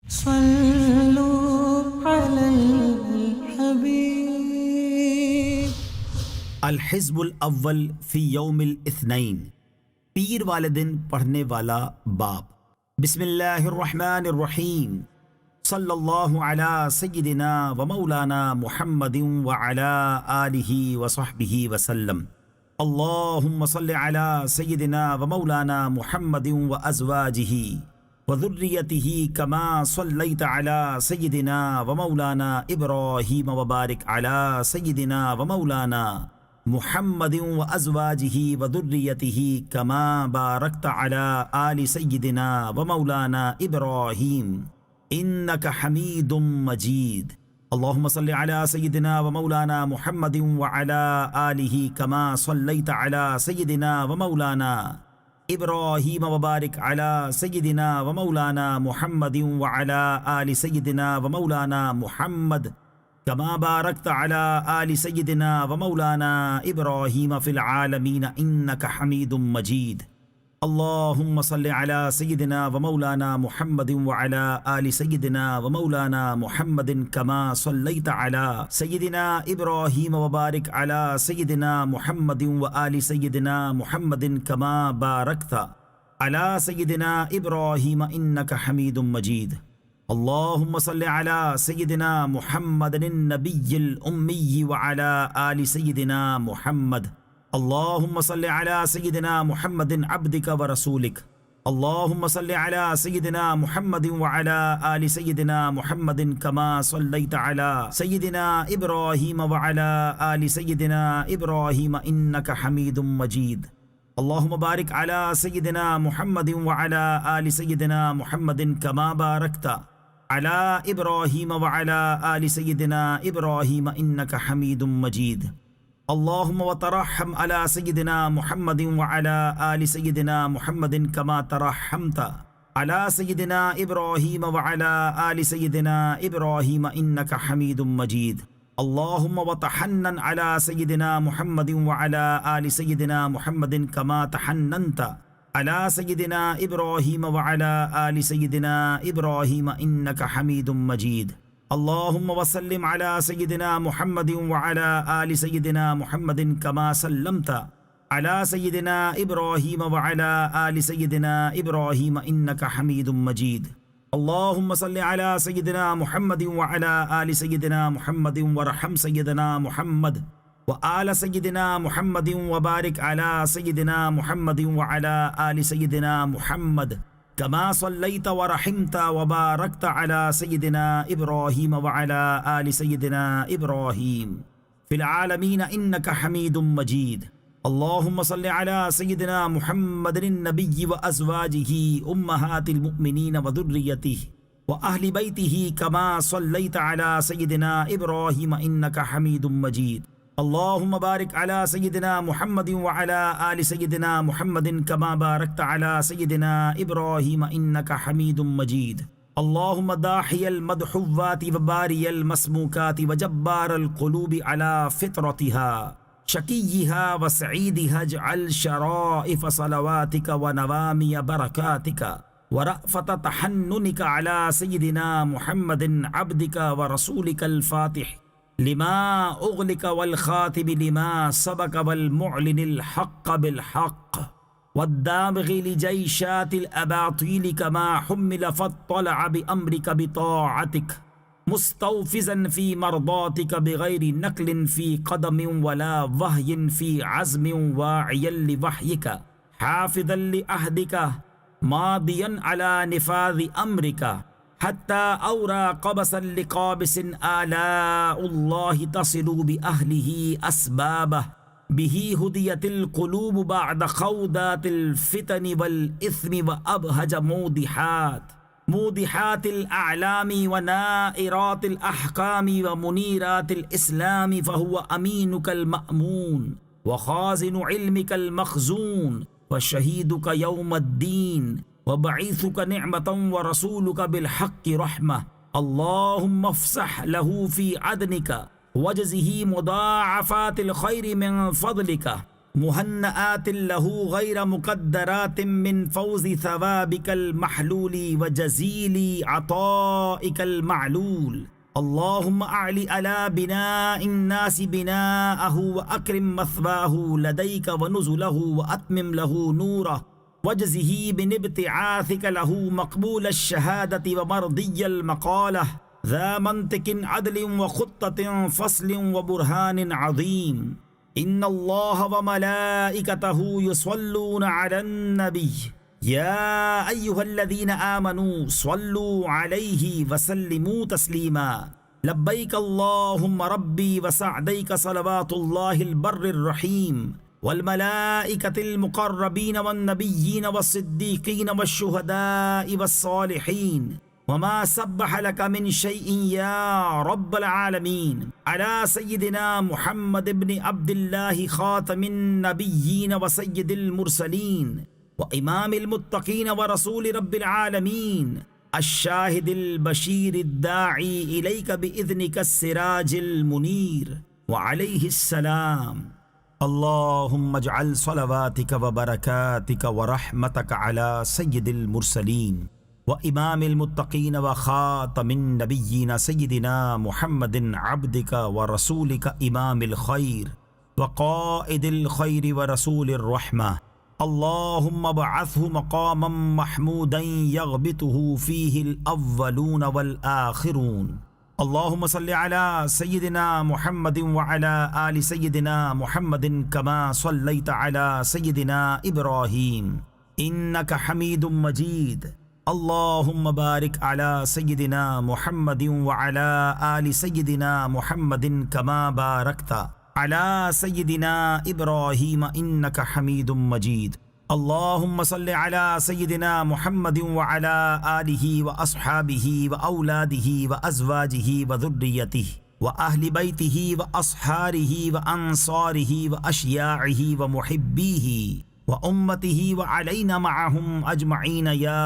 सल्लु अलल हबीब। अल हिज़्बुल अव्वल फ़ी यौमिल इत्नैन, पीर वाले दिन पढ़ने वाला बाब। बिस्मिल्लाहिर्रहमानिर्रहीम। सल्लल्लाहु अला सय्यिदिना व मौलाना मुहम्मदिन व अला आलिहि व सहबिहि वसल्लम। अल्लाहुम्मा सल्लि अला सय्यिदिना व मौलाना मुहम्मदिन व अज़वाजिहि व ज़ुर्रिय्यतिहि कमा सल्लैता अला सय्यिदिना व मौलाना इब्राहीम व बारिक अला सय्यिदिना व मौलाना मुहम्मदिन व अज़वाजिहि व ज़ुर्रिय्यतिहि कमा बारकता अला आलि सय्यिदिना व मौलाना इब्राहीम इन्नका हमीदुम मजीद। अल्लाहुम्मा सल्लि अला सय्यिदिना व मौलाना मुहम्मदिन व अला आलिहि कमा सल्लैता अला सय्यिदिना व मौलाना इब्राहीम व बारिक अला सय्यिदिना व मौलाना मुहम्मदिन व अला आलि सय्यिदिना व मौलाना मुहम्मद कमा बारकता अला आलि सय्यिदिना व मौलाना इब्राहीम फिल आलमीन इन्नका हमीदुम मजीद। अल्लाहुम्मा सल्लि अला सय्यिदिना व मौलाना मुहम्मदिन व अला आलि सय्यिदिना व मौलाना मुहम्मदिन कमा सल्लैता अला सय्यिदिना इब्राहीम व बारिक अला सय्यिदिना मुहम्मदिन व आलि सय्यिदिना मुहम्मदिन कमा बारकता अला सय्यिदिना इब्राहीम इन्नका हमीदुम मजीद। अल्लाहुम्मा सल्लि अला सय्यिदिना मुहम्मदिन नबिय्यिल उम्मी व अला आलि सय्यिदिना मुहम्मद। अल्लाहुम्मा सल्लि अला सय्यिदिना मुहम्मदिन अब्दिका व रसूलिक। अल्लाहुम्मा सल्लि अला सय्यिदिना मुहम्मदिन व अला आलि सय्यिदिना मुहम्मदिन कमा सल्लैता अला सय्यिदिना इब्राहीम व अला आलि सय्यिदिना इब्राहीम इन्नका हमीदुम मजीद। अल्लाहुम्मा बारिक अला सय्यिदिना मुहम्मदिन व अला आलि सय्यिदिना मुहम्मदिन कमा बारकता अला इब्राहीम व अला आलि सय्यिदिना इब्राहीम इन्नका हमीदुम मजीद। अल्लाहुम्मा व तरहम अला सय्यिदिना मुहम्मदिन व अला आलि सय्यिदिना मुहम्मदिन कमा तरहमता अला सय्यिदिना इब्राहीम व अला आलि सय्यिदिना इब्राहीम इन्नका हमीदुम मजीद। अल्लाहुम्मा व तहन्नन अला सय्यिदिना मुहम्मदिन व अला आलि सय्यिदिना मुहम्मदिन कमा तहन्ननता अला सय्यिदिना इब्राहीम व अला आलि सय्यिदिना इब्राहीम इन्नका हमीदुम मजीद। अल्लाहुम्मा वसल्लिम अला सय्यिदिना मुहम्मदिन व अला आलि सय्यिदिना मुहम्मदिन कमा सल्लमता अला सय्यिदिना इब्राहीम व अला आलि सय्यिदिना इब्राहीम इन्नका हमीदुम मजीद। अल्लाहुम्मा सल्लि अला सय्यिदिना मुहम्मदिन व अला आलि सय्यिदिना मुहम्मदिन वरहम सय्यिदना मुहम्मद व आला सय्यिदिना मुहम्मदिन व बारिक अला सय्यिदिना मुहम्मदिन व अला आलि सय्यिदिना मुहम्मद कमा सल्लैता व रहिमता व बारकता अला सय्यिदिना इब्राहीम व अला आलि सय्यिदिना इब्राहीम फिल आलमीन इन्नका हमीदुम मजीद। अल्लाहुम्मा सल्लि अला सय्यिदिना मुहम्मदिन नबिय्यि व अज़वाजिहि उम्महातिल मुमिनीन व ज़ुर्रिय्यतिहि व अहलि बैतिहि कमा सल्लैता अला सय्यिदिना इब्राहीम इन्नका हमीदुम मजीद। अल्लाहुम्मा बारिक अला सय्यिदिना मुहम्मदिन व अला आलि सय्यिदिना मुहम्मदिन कमा बारकता अला सय्यिदिना इब्राहीम इन्नका हमीदुम मजीद। अल्लाहुम्मा दाहियल मदहुव्वाति व बारियल मस्मूकाति व जब्बारल क़ुलूबि अला फित्रतिहा शकीय्यिहा व सईदिहा जअल शराइफ सलवातिका व नवामिय बरकातिका व रअफ़त तहन्नुनिका अला सय्यिदिना मुहम्मदिन अब्दिका व रसूलिकल फातिह लिमा उग़लिक वल ख़ातिम लिमा सबक वल मुअलिनिल हक़्क़ बिल हक़्क़ वद्दामिग़ि लिजैशातिल अबातील कमा हुम्मिल फ़त्तलअ बिअम्रिक बिताअतिक मुस्तौफ़िज़न फ़ी मरदातिक बिग़ैरि नक़लिन फ़ी क़दमिन वला वहयिन फ़ी अज़्मिन वाइयन लिवहयिक हाफ़िज़न लिअहदिक मादियन अला निफ़ाज़ि अम्रिका हत्ता औरा क़बसन लिक़ाबिसिन आलाउल्लाहि तसिलु बिअहलिहि अस्बाबह बिही हुदियतिल क़ुलूब बअद ख़ौदातिल फ़ितनि वल इस्मि व अबहज मूदिहातिल अअलामी व नाइरातिल अहकामी व मुनीरातिल इस्लामी फ़हुवा अमीनुकल मअमून व ख़ाज़िनु इल्मिकल मख़ज़ून व शहीदुका यौमद्दीन व बईसुका निअमतन व रसूलुका बिलहक़्क़ि रहमह। अल्लाहुम्मा फ़्सह लहू फ़ी अदनिका वजज़िही मुदाअफ़ातिल ख़ैरि मिन फ़ज़लिका मुहन्नआत लहू गैर मुक़द्दरात मिन फौज़ि थवाबिकल महलूली व जज़ीली अताइकल मालूल। अल्लाहुम्मा अली अला बिनाइन नासि बिनाअहु व अक्रिम मस्वाहु लदैक व नुज़ुलहु व अत्मिम लहू नूरह वजज़िही बिनिब्तिआसिक लहू मक़बूल अश-शहादति व मर्दिय्यल मक़ालह ज़ा मंतिकिन अदलिन व ख़ुत्ततिन फ़स्लिन व बुरहानिन अज़ीम। इन्नल्लाह व मलाइकतहु युसल्लूना अलन नबी या अय्युहल्लज़ीना आमनू सल्लू अलैहि व सल्लिमू तस्लीमा। लब्बैक अल्लाहुम्मा रब्बी व सअदैक सलवातुल्लाहिल बर्रिर रहीम वल मलाइकतिल मुक़र्रबीन वन नबिय्यीन वस्सिद्दीक़ीन वश्शुहदाइ वस्सालिहीन वमा सब्बह लक मिन शैइन या रब्बल आलमीन अला सय्यिदिना मुहम्मद इब्न अब्दिल्लाह खातमिन नबिय्यीन व सय्यिदिल मुरसलीन व इमामिल मुत्तक़ीन व रसूल रब्बिल आलमीन अश-शाहिदिल बशीरिद दाई इलैक बिइज़्निक सिराजिल मुनीर व अलैहिस्सलाम। अल्लाहुम्मा अजअल सलवातिक व बरकातिक व रहमतक अला सय्यिदिल मुरसलीन व इमामिल मुत्तक़ीन व ख़ातमिन नबिय्यीन सय्यिदिना मुहम्मदिन अब्दिक व रसूलिक इमामिल खैर व क़ाइदिल खैर व रसूलिर रहमा। अल्लाहुम्मा बअथहु मक़ामम महमूदन यग़बितुहु फ़ीहिल अव्वलून वल आख़िरून। अल्लाहुम्मा सल्लि अला सय्यिदिना मुहम्मदिन व अला आलि सय्यिदिना मुहम्मदिन कमा सल्लैत अला सय्यिदिना इब्राहीम इन्नका हमीदुम मजीद। अल्लाहुम्मा बारिक अला सय्यिदिना मुहम्मदिन व अला आलि सय्यिदिना मुहम्मदिन कमा बारकता अला सय्यिदिना इब्राहीम इन्नका हमीदुम मजीद। अल्लाहुम्मा सल्लि अला सय्यिदिना मुहम्मदिन व अला आलिहि व अस्हाबिहि व औलादिहि व अज़वाजिहि व ज़ुर्रिय्यतिहि व अहलि बैतिहि व अस्हारिहि व अंसारिहि व अशयाइहि व मुहिब्बिहि व उम्मतिहि व अलैना मअहुम अजमईन या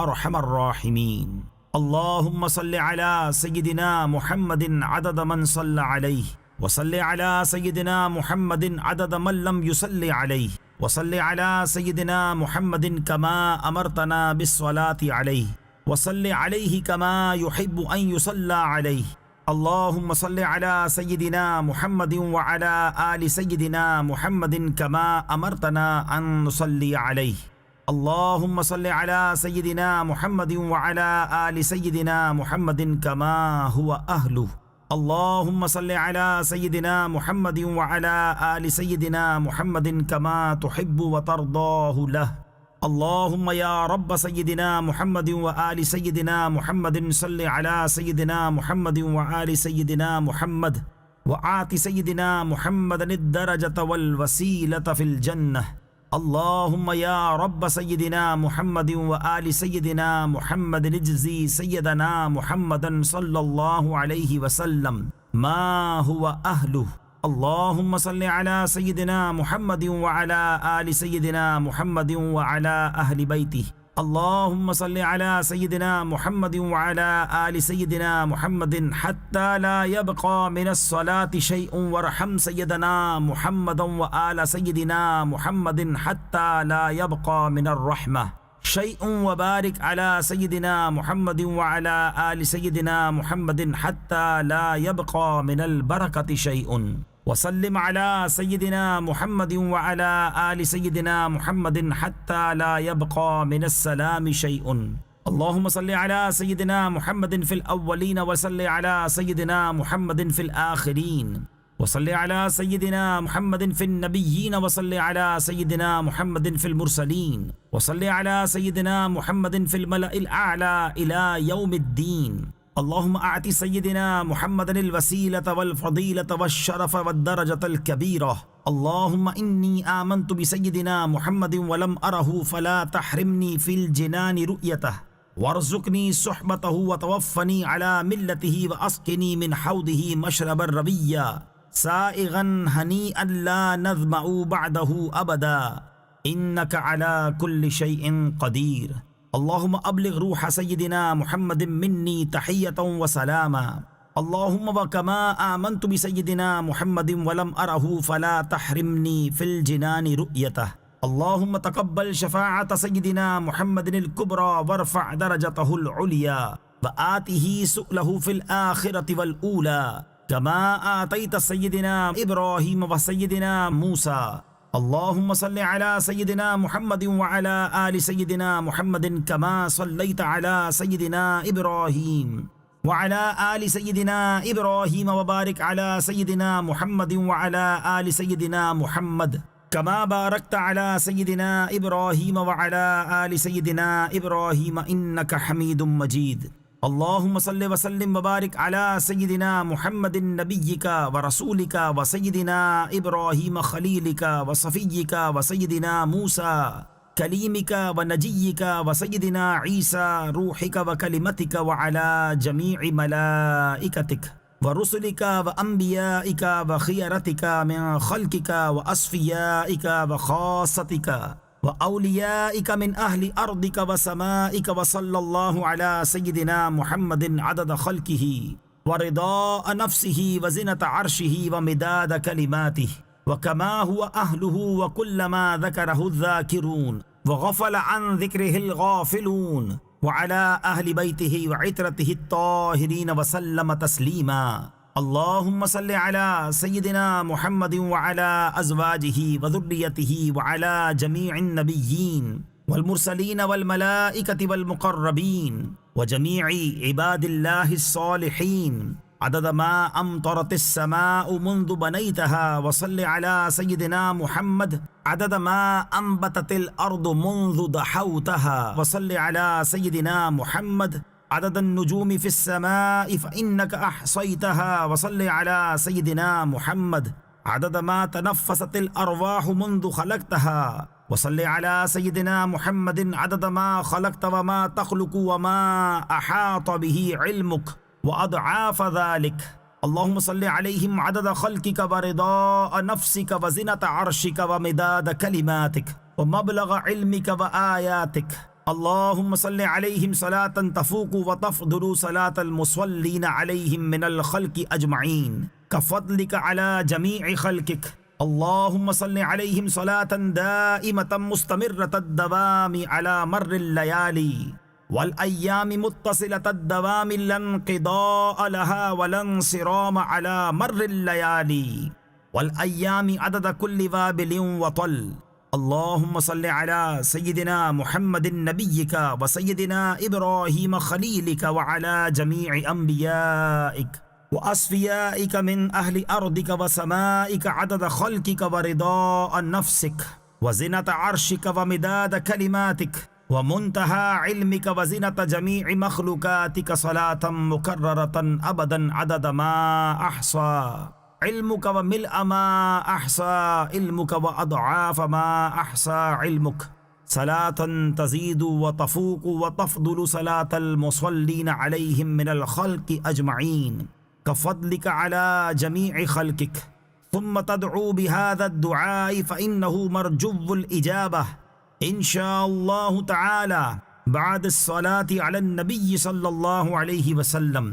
अरहमर राहिमीन। अल्लाहुम्मा सल्लि अला सय्यिदिना मुहम्मदिन अदद मन सल्ला अलैहि व सल्लि अला सय्यिदिना मुहम्मदिन अदद मन लम युसल्लि अलैहि व सल्लि अला सय्यिदिना मुहम्मदिन कमा अमरतना बिस्सलाति अलैहि व सल्लि अलैहि कमा युहिब्बु अन युसल्ला अलैहि। अल्लाहुम्मा सल्लि अला सय्यिदिना मुहम्मदिन व अला आलि सय्यिदिना मुहम्मदिन कमा अमरतना अन नुसल्ली अलैहि। अल्लाहुम्मा सल्लि अला सय्यिदिना मुहम्मदिन व अला आलि सय्यिदिना मुहम्मदिन कमा हुवा अहलुहु। अल्लाहुम्मा सल्लि अला सय्यिदिना मुहम्मदिन व अला आलि सय्यिदिना मुहम्मदिन कमा तुहिब्बु व तर्दाहु लह। अल्लाहुम्मा या रब्ब सय्यिदिना मुहम्मदिन व आलि सय्यिदिना मुहम्मदिन सल्लि अला सय्यिदिना मुहम्मदिन व आलि सय्यिदिना मुहम्मद व आति सय्यिदिना मुहम्मदन दरजत वल वसीलत फिल जन्नह। अल्लाहुम्मा या रब्ब सय्यिदिना मुहम्मदिन व आलि सय्यिदिना मुहम्मदिन इज्ज़ी सय्यदना मुहम्मदन सल्लल्लाहु अलैहि वसल्लम मा हुवा अहलुहु। अल्लाहुम्मा सल्लि अला सय्यिदिना मुहम्मदिन व अला आलि सय्यिदिना मुहम्मदिन व अला अहलि बैतिहि। अल्लाहुम्मा सल्लि अला सय्यिदिना मुहम्मदिन व अला आलि सय्यिदिना मुहम्मदिन हत्ता ला यबक़ा मिनस सलाति शैउन वरहम सय्यदना मुहम्मदन व आला सय्यिदिना मुहम्मदिन हत्ता ला यबक़ा मिनर रहमा शैउन व बारिक अला सय्यिदिना मुहम्मदिन व अला आलि सय्यिदिना मुहम्मदिन हत्ता ला यबक़ा मिनल बरकति शैउन व सल्लिम अला सय्यिदिना मुहम्मदिन व अला आलि सय्यिदिना मुहम्मदिन हत्ता ला यबक़ा मिनस सलामि शैउन। अल्लाहुम्मा सल्लि अला सय्यिदिना मुहम्मदिन फिल अव्वलीन व सल्लि अला सय्यिदिना मुहम्मदिन फिल आखिरीन व सल्लि अला सय्यिदिना मुहम्मदिन फिन नबिय्यीन व सल्लि अला सय्यिदिना मुहम्मदिन फिल मुरसलीन व सल्लि अला सय्यिदिना मुहम्मदिन फिल मलइल आला इला यौमिद्दीन। अल्लाहुम्मा आति सय्यिदिना मुहम्मदिनिल वसीलत वल फदीलत वश्शरफ वद्दरजतल कबीरा। अल्लाहुम्मा इन्नी आमन्तु बिसय्यिदिना मुहम्मदिन व लम अरहु फला तहरिमनी फिल जिनानि रु'यतह वरज़ुक़नी सुहबतहु व तवफ़्फ़नी अला मिल्लतिही व अस्क़िनी मिन हौदिही मशरबर रविय्या साइग़न हनीअन ला नज़मअु बअदहु अबदा इन्नका अला कुल्लि शैइन क़दीर। अल्लाहुम्मा अब्लिग़ रूह सय्यिदिना मुहम्मदिन मिन्नी तहियतन व सलामा। अल्लाहुम्मा व कमा आमन्तु बिसय्यिदिना मुहम्मदिन वलम अरहु फला तहरिमनी फिल जिनानि रुयतह। अल्लाहुम्मा तक़ब्बल शफ़ाअत सय्यिदिना मुहम्मदिनिल कुब्रा वरफ़अ दरजतहुल उलिया व आतिही सुअलहु फिल आखिरति वल ऊला कमा आतैत सय्यिदिना इब्राहीम व सय्यिदिना मूसा। अल्लाहुम्मा सल्लि अला सय्यिदिना मुहम्मदिन व अला आलि सय्यिदिना मुहम्मदिन कमा सल्लैत अला सय्यिदिना इब्राहीम व अला आलि सय्यिदिना इब्राहीम व बारिक अला सय्यिदिना मुहम्मदिन व अला आलि सय्यिदिना मुहम्मद कमा बारकत अला सय्यिदिना इब्राहीम व अला आलि सय्यिदिना इब्राहीम इन्नका हमीदुम मजीद। अल्लाहुम्मा सल्लि व सल्लिम व बारिक अला सय्यिदिना मुहम्मदिन नबिय्यिका व रसूलिका व सय्यिदिना इब्राहीम खलीलिका व सफ़िय्यिका व सय्यिदिना मूसा कलीमिका व नजिय्यिका व सय्यिदिना ईसा रूहिका व कलिमतिका व अला जमीइ मलाइकतिक व रुसुलिका व अंबियाइका व खियरतिका मिन खल्किका व अस्फियाइका व खासतिका व औलियाइका मिन अहली अर्दिका व समाइका व सल्लल्लाहु अला सय्यिदिना मुहम्मदिन अदद खल्किही व रिदा नफ्सिही व ज़िनत अर्शिही व मिदाद कलिमातिही व कमा हुवा अहलुहु व कुल्लमा ज़करहु ज़ाकिरून व गफ़ल अन ज़िक्रिहिल गाफ़िलून व अला अहलि बैतिही व इत्रतिही त्ताहिरीन व सल्लम तस्लीमा। अल्लाहुम्मा सल्लि अला सय्यिदिना मुहम्मदिन व अला अज़वाजिही व ज़ुर्रिय्यतिही व अला जमीइन नबिय्यीन वल मुरसलीन वल मलाइकति वल मुक़र्रबीन व जमीइ इबादिल्लाहिस सालिहीन अदद मा अमतरतिस समाउ मुंदु बनैतहा व सल्लि अला सय्यिदिना मुहम्मद अदद मा अंबततिल अर्दु मुंदु दहौतहा व सल्लि अला सय्यिदिना मुहम्मद अदद अन्नुजूमि फिस समाइ फ़इन्नका अहसैतहा व सल्लि अला सय्यिदिना मुहम्मद अदद मा तनफ़्फ़सतिल अरवाहु मुंदु खलक़तहा व सल्लि अला सय्यिदिना मुहम्मदिन अदद मा खलक़त व मा तख़्लुक़ु व मा अहात बिही इल्मुक व अदआफ़ ज़ालिक। अल्लाहुम्मा सल्लि अलैहिम अदद खल्किका व रिदा नफ्सिका व ज़िनत अर्शिका व मिदाद कलिमातिक व मबलग़ इल्मिका व आयातिक। अल्लाहुम्मा सल्लि अलैहिम सलातन तफ़ूक़ु व तफ़्दुलु सलातल मुसल्लीन अलैहिम मिनल खल्क़ि अजमईन कफ़द्लिका अला जमीइ खल्किक। अल्लाहुम्मा सल्लि अलैहिम सलातन दाइमतन मुस्तमिर्रतद दवामी अला मर्रिल लयाली वल अय्यामि मुत्तसिलतद दवामी लन क़िदा लहा वलन सिराम अला मर्रिल लयाली वल अय्यामि अदद कुल्लि वाबिलिन व तल। अल्लाहुम्मा सल्लि अला सय्यिदिना मुहम्मदिन नबिय्यिका व सय्यिदिना इब्राहीम खलीलिका व अला जमीइ अंबियाइक व अस्फियाइका मिन अहलि अर्दिका व समाइका अदद खल्किका व रिदा नफ्सिक व ज़िनत अर्शिका व मिदाद कलिमातिक व मुंतहा इल्मिका व ज़िनत जमीइ मख़लूक़ातिका सलातन मुकर्ररतन अबदन अदद मा अहसा इल्मुका व मिल्अ मा अहसा इल्मुका व अदआफ़ मा अहसा इल्मुक सलातन तज़ीदु व तफ़ूक़ु व तफ़्दुलु सलातल मुसल्लीन अलैहिम मिनल खल्क़ि अजमईन कफ़द्लिका अला जमीइ खल्किक। सुम्मा तदअू बिहाज़ा दुआइ फ़इन्नहु मरजुव्वुल इजाबह इंशाअल्लाहु तआला बाद सलाति अलन नबी सल्लल्लाहु अलैहि वसल्लम।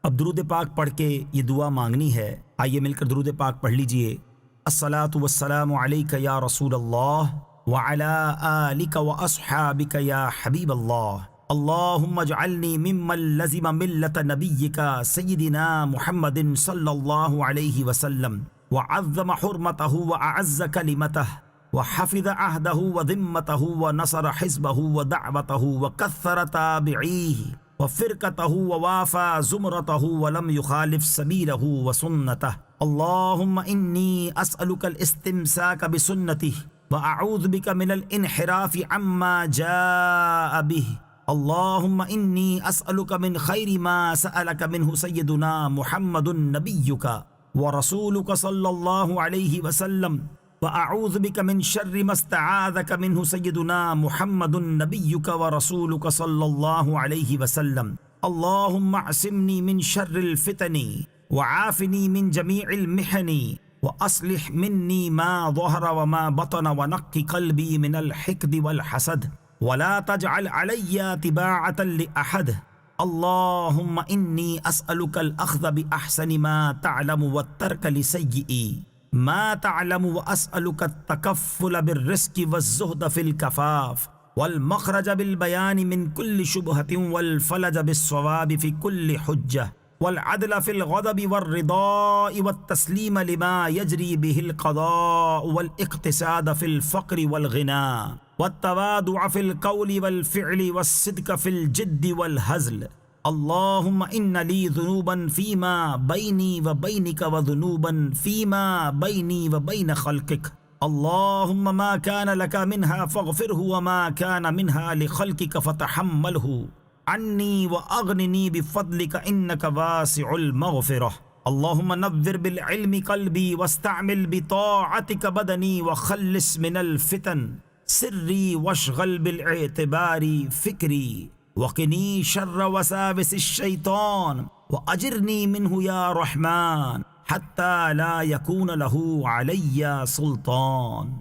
अब दुरूद पाक पढ़ के ये दुआ मांगनी है। आइए मिलकर दुरूद पाक पढ़ लीजिए। अस्सलातु वस्सलामु अलैका या रसूल अल्लाह व अला आलिका व अस्हाबिका या हबीब अल्लाह। अल्लाहुम्मा जअलनी मिम्मन लज़िम मिल्लत नबिय्यिका सय्यिदिना मुहम्मदिन सल्लल्लाहु अलैहि वसल्लम व अज़्ज़म हुर्मतहु व अअज़्ज़ कलिमतहु व हफ़िज़ अहदहु व ज़िम्मतहु व नसर हिज़्बहु व दअवतहु व कस्सर ताबिईही व फ़िरक़तहु व वाफ़ा ज़ुमरतहु व लम युख़ालिफ़ सबीलहु व सुन्नतहु। अल्लाहुम्मा इन्नी अस्अलुकल इस्तिमसाक बिसुन्नतिही व अऊज़ु बिका मिनल इन्हिराफ़ि अम्मा जाअ बिही। अल्लाहुम्मा इन्नी अस्अलुका मिन खैरि मा सअलका मिन्हु सय्यदुना मुहम्मदुन नबिय्युका व रसूलुका सल्लल्लाहु अलैहि वसल्लम व अऊज़ु बिका मिन शर्रि मस्तआज़का मिन्हु सय्यदुना मुहम्मदुन नबिय्युका व रसूलुका सल्लल्लाहु अलैहि वसल्लम। अल्लाहुम्मा असिमनी मिन शर्रिल फितनी व आफ़िनी मिन जमीइल मिहनी व अस्लिह मिन्नी मा ज़हर व मा बतन व नक्कि क़ल्बी मिनल हिक़्दि वल हसद वला तजअल अलय्या तिबाअतन लिअहद اللهم إني أسألك الأخذ بأحسن ما تعلم والترك لسيئ ما تعلم وأسألك التكفل بالرزق والزهد في الكفاف والمخرج بالبيان من كل شبهة والفلج بالصواب في كل حجة والعدل في الغضب والرضاء والتسليم لما يجري به القضاء والاقتصاد في الفقر والغنى والتواضع في القول والفعل والصدق في الجد والهزل. اللهم إن لي ذنوبا فيما بيني وبينك وذنوبا فيما بيني وبين خلقك. اللهم ما كان لك منها فاغفره وما كان منها لخلقك فتحمله عني وأغنني بفضلك إنك واسع المغفرة. اللهم نذر بالعلم قلبي واستعمل بطاعتك بدني وخلص من الفتن سري واشغل بالاعتبار فكري وقني شر وساوس الشيطان وأجرني منه يا رحمن حتى لا يكون له علي سلطان.